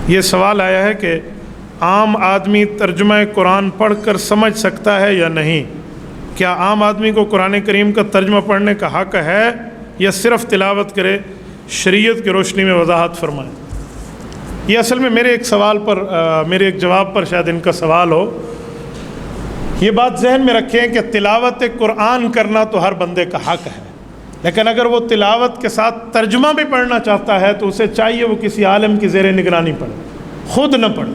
یہ سوال آیا ہے کہ عام آدمی ترجمہ قرآن پڑھ کر سمجھ سکتا ہے یا نہیں؟ کیا عام آدمی کو قرآن کریم کا ترجمہ پڑھنے کا حق ہے یا صرف تلاوت کرے؟ شریعت کی روشنی میں وضاحت فرمائیں۔ یہ اصل میں میرے ایک جواب پر شاید ان کا سوال ہو۔ یہ بات ذہن میں رکھیں کہ تلاوت قرآن کرنا تو ہر بندے کا حق ہے، لیکن اگر وہ تلاوت کے ساتھ ترجمہ بھی پڑھنا چاہتا ہے تو اسے چاہیے وہ کسی عالم کی زیر نگرانی پڑھے، خود نہ پڑھے۔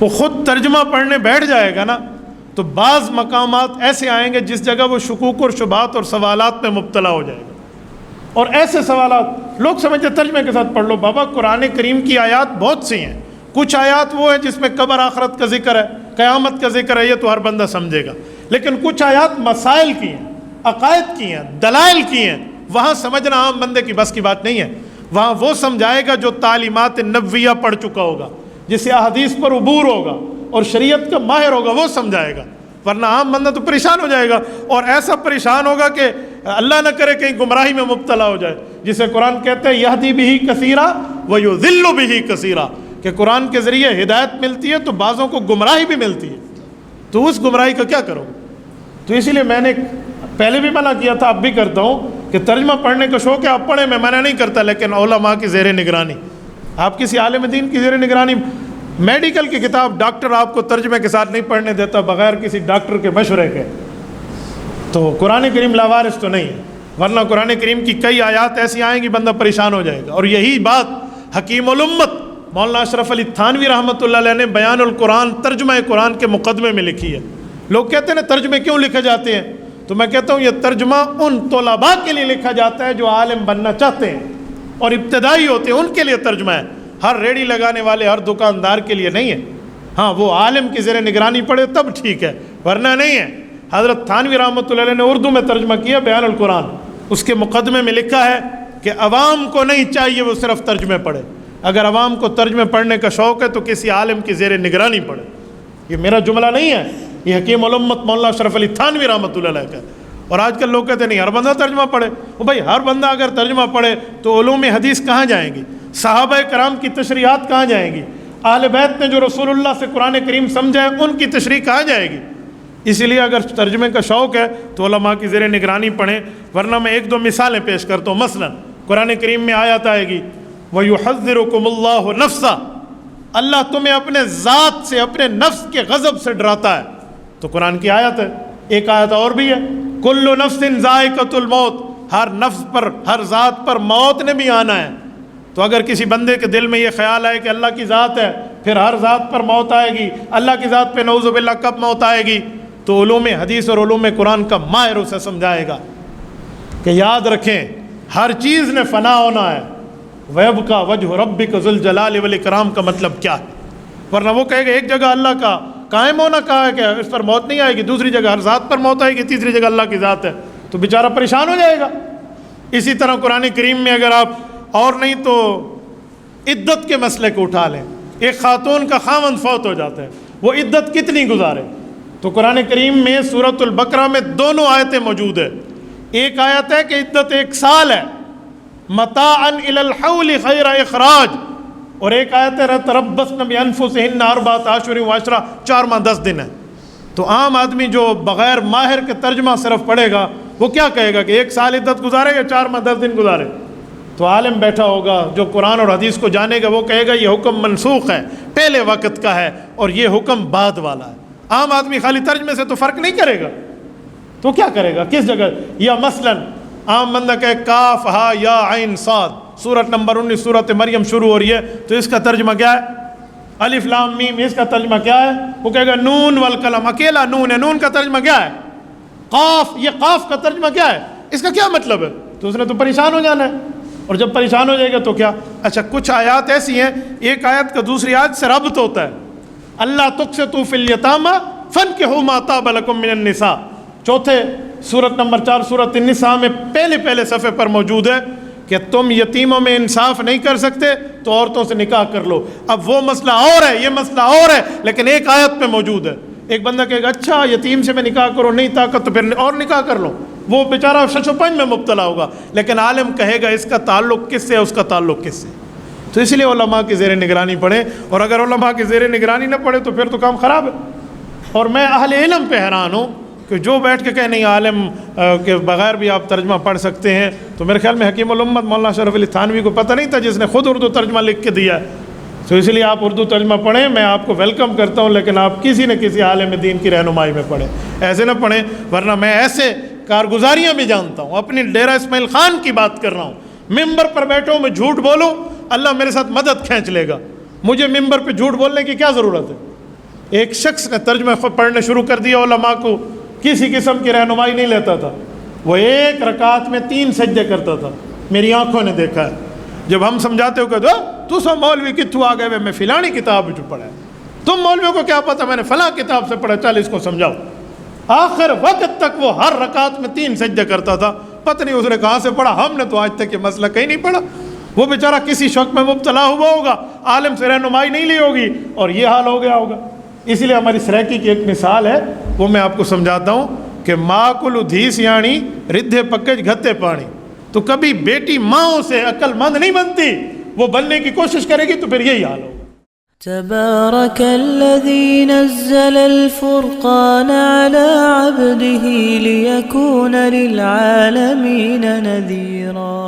وہ خود ترجمہ پڑھنے بیٹھ جائے گا نا تو بعض مقامات ایسے آئیں گے جس جگہ وہ شکوک اور شبہات اور سوالات میں مبتلا ہو جائے گا، اور ایسے سوالات لوگ سمجھتے ترجمے کے ساتھ پڑھ لو۔ بابا قرآن کریم کی آیات بہت سی ہیں، کچھ آیات وہ ہیں جس میں قبر آخرت کا ذکر ہے، قیامت کا ذکر ہے، یہ تو ہر بندہ سمجھے گا، لیکن کچھ آیات مسائل کی ہیں، عقائد کی ہیں، دلائل کی ہیں، وہاں سمجھنا عام بندے کی بس کی بات نہیں ہے۔ وہاں وہ سمجھائے گا جو تعلیمات نبویہ پڑھ چکا ہوگا، جسے احادیث پر عبور ہوگا اور شریعت کا ماہر ہوگا، وہ سمجھائے گا، ورنہ عام بندہ تو پریشان ہو جائے گا، اور ایسا پریشان ہوگا کہ اللہ نہ کرے کہیں گمراہی میں مبتلا ہو جائے، جسے قرآن کہتے ہیں یہدی بہ کثیرا ویضل بہ کثیرا، کہ قرآن کے ذریعے ہدایت ملتی ہے تو بعضوں کو گمراہی بھی ملتی ہے، تو اس گمراہی کا کیا کرو؟ تو اسی لیے میں نے پہلے بھی منع کیا تھا، اب بھی کرتا ہوں کہ ترجمہ پڑھنے کا شوق ہے آپ پڑھیں، میں منع نہیں کرتا، لیکن علماء کی زیر نگرانی، آپ کسی عالم دین کی زیر نگرانی۔ میڈیکل کی کتاب ڈاکٹر آپ کو ترجمے کے ساتھ نہیں پڑھنے دیتا بغیر کسی ڈاکٹر کے مشورے کے، تو قرآن کریم لاوارث تو نہیں ہے، ورنہ قرآن کریم کی کئی آیات ایسی آئیں گی بندہ پریشان ہو جائے گا۔ اور یہی بات حکیم الامت مولانا اشرف علی تھانوی رحمۃ اللہ علیہ نے بیان القرآن ترجمہ قرآن کے مقدمے میں لکھی ہے۔ لوگ کہتے ہیں نا ترجمے کیوں لکھے جاتے ہیں، تو میں کہتا ہوں یہ ترجمہ ان طلباء کے لیے لکھا جاتا ہے جو عالم بننا چاہتے ہیں اور ابتدائی ہوتے ہیں، ان کے لیے ترجمہ ہے، ہر ریڑھی لگانے والے ہر دکاندار کے لیے نہیں ہے۔ ہاں وہ عالم کی زیر نگرانی پڑھے تب ٹھیک ہے، ورنہ نہیں ہے۔ حضرت تھانوی رحمۃ اللہ علیہ نے اردو میں ترجمہ کیا بیان القرآن، اس کے مقدمے میں لکھا ہے کہ عوام کو نہیں چاہیے وہ صرف ترجمے پڑھے، اگر عوام کو ترجمے پڑھنے کا شوق ہے تو کسی عالم کی زیر نگرانی پڑھے۔ یہ میرا جملہ نہیں ہے، یہ حکیم الامت مولانا اشرف علی تھانوی رحمۃ اللہ علیہ کا۔ اور آج کل لوگ کہتے ہیں نہیں ہر بندہ ترجمہ پڑھے، وہ بھائی ہر بندہ اگر ترجمہ پڑھے تو علوم حدیث کہاں جائیں گی؟ صحابہ کرام کی تشریحات کہاں جائیں گی؟ اہل بیت نے جو رسول اللہ سے قرآن کریم سمجھا ہے ان کی تشریح کہاں جائے گی؟ اسی لیے اگر ترجمے کا شوق ہے تو علماء کی زیر نگرانی پڑھیں، ورنہ میں ایک دو مثالیں پیش کرتا ہوں۔ مثلا قرآن کریم میں آیت آئے گی وَيُحَذِّرُكُمُ اللَّهُ نَفْسَهُ، اللہ تمہیں اپنے ذات سے، اپنے نفس کے غضب سے ڈراتا ہے، تو قرآن کی آیت ہے۔ ایک آیت اور بھی ہے كُلُّ نَفْسٍ ذَائِقَةُ الْمَوْتِ، ہر نفس پر، ہر ذات پر موت نے بھی آنا ہے۔ تو اگر کسی بندے کے دل میں یہ خیال آئے کہ اللہ کی ذات ہے، پھر ہر ذات پر موت آئے گی، اللہ کی ذات پہ نعوذ باللہ کب موت آئے گی، تو علوم حدیث اور علوم قرآن کا ماہر اسے سمجھائے گا کہ یاد رکھیں ہر چیز نے فنا ہونا ہے، وَيَبْقَى وَجْهُ رَبِّكَ ذُو الْجَلَالِ وَالْإِكْرَامِ کا مطلب کیا ہے؟ ورنہ وہ کہے گا ایک جگہ اللہ کا قائم ہونا کہا ہے کہ اس پر موت نہیں آئے گی، دوسری جگہ ہر ذات پر موت آئے گی، تیسری جگہ اللہ کی ذات ہے، تو بیچارہ پریشان ہو جائے گا۔ اسی طرح قرآن کریم میں اگر آپ اور نہیں تو عدت کے مسئلے کو اٹھا لیں، ایک خاتون کا خاوند فوت ہو جاتا ہے، وہ عدت کتنی گزارے؟ تو قرآن کریم میں سورۃ البقرہ میں دونوں آیتیں موجود ہیں۔ ایک آیت ہے کہ عدت 1 سال ہے، متاعا الی الحول خیر اخراج، اور ایک آیت ہے تربصن بانفسہن 4 اشہر و عشرہ، 4 ماہ 10 دن ہے۔ تو عام آدمی جو بغیر ماہر کے ترجمہ صرف پڑھے گا وہ کیا کہے گا کہ 1 سال عدت گزارے یا 4 ماہ 10 دن گزارے؟ تو عالم بیٹھا ہوگا جو قرآن اور حدیث کو جانے گا وہ کہے گا یہ حکم منسوخ ہے، پہلے وقت کا ہے، اور یہ حکم بعد والا ہے۔ عام آدمی خالی ترجمے سے تو فرق نہیں کرے گا، تو کیا کرے گا کس جگہ؟ یا مثلا عام بندہ کہے کاف ہا یا عین صاد، سورت نمبر 19 سورت مریم شروع ہو رہی ہے، تو اس کا ترجمہ کیا ہے؟ الف لام میم، اس کا ترجمہ کیا ہے؟ وہ کہے گا نون والقلم، اکیلا نون ہے، نون کا ترجمہ کیا ہے؟ قاف، یہ قاف کا ترجمہ کیا ہے؟ اس کا کیا مطلب ہے؟ تو اس نے تو پریشان ہو جانا ہے، اور جب پریشان ہو جائے گا تو کیا؟ اچھا کچھ آیات ایسی ہیں ایک آیت کا دوسری آیت سے ربط ہوتا ہے۔ اللہ تقسطوا فی الیتامى فانکحوا ما طاب لکم من النساء، چوتھے سورت نمبر 4 سورت النساء میں پہلے صفحے پر موجود ہے کہ تم یتیموں میں انصاف نہیں کر سکتے تو عورتوں سے نکاح کر لو۔ اب وہ مسئلہ اور ہے، یہ مسئلہ اور ہے، لیکن ایک آیت میں موجود ہے۔ ایک بندہ کہے گا اچھا یتیم سے میں نکاح کرو، نہیں طاقت تو پھر اور نکاح کر لو، وہ بیچارہ شش و پنج میں مبتلا ہوگا، لیکن عالم کہے گا اس کا تعلق کس سے ہے، اس کا تعلق کس سے۔ تو اس لیے علماء کی زیر نگرانی پڑھیں، اور اگر علماء کی زیر نگرانی نہ پڑھے تو پھر تو کام خراب ہے۔ اور میں اہل علم پہ حیران ہوں کہ جو بیٹھ کے کہہ نہیں عالم کے بغیر بھی آپ ترجمہ پڑھ سکتے ہیں، تو میرے خیال میں حکیم الامت مولانا شرف علی تھانوی کو پتہ نہیں تھا، جس نے خود اردو ترجمہ لکھ کے دیا ہے۔ تو اس لیے آپ اردو ترجمہ پڑھیں، میں آپ کو ویلکم کرتا ہوں، لیکن آپ کسی نہ کسی عالم دین کی رہنمائی میں پڑھیں، ایسے نہ پڑھیں، ورنہ میں ایسے کارگزاریاں بھی جانتا ہوں۔ اپنی ڈیرہ اسماعیل خان کی بات کر رہا ہوں، ممبر پر بیٹھوں میں جھوٹ بولوں، اللہ میرے ساتھ مدد کھینچ لے گا، مجھے ممبر پہ جھوٹ بولنے کی کیا ضرورت ہے؟ ایک شخص نے ترجمہ پڑھنے شروع کر دیا، علماء کو کسی قسم کی رہنمائی نہیں لیتا تھا، وہ ایک رکعت میں 3 سجدے کرتا تھا، میری آنکھوں نے دیکھا ہے۔ جب ہم سمجھاتے ہو کہ تو سب مولوی کتوں آ گئے، میں فلانی کتاب جو پڑھا ہے، تم مولویوں کو کیا پتہ، میں نے فلاں کتاب سے پڑھا، چل اس کو سمجھاؤ۔ آخر وقت تک وہ ہر رکعت میں 3 سجدے کرتا تھا، پتہ نہیں اس نے کہاں سے پڑھا، ہم نے تو آج تک یہ مسئلہ کہیں نہیں پڑھا۔ وہ بیچارہ کسی شوق میں مبتلا ہوا ہوگا، عالم سے رہنمائی نہیں لی ہوگی، اور یہ حال ہو گیا ہوگا۔ اس لیے ہماری سریکی کی ایک مثال ہے، وہ میں آپ کو سمجھاتا ہوں کہ ماں کلو دھی سیاਣੀ ردھے پکج گھتے پانی، تو کبھی بیٹی ماں سے عقل مند نہیں بنتی، وہ بننے کی کوشش کرے گی تو پھر یہی حال ہوگا۔ تبارك الذي نزل الفرقان على عبده ليكون للعالمين نذيرا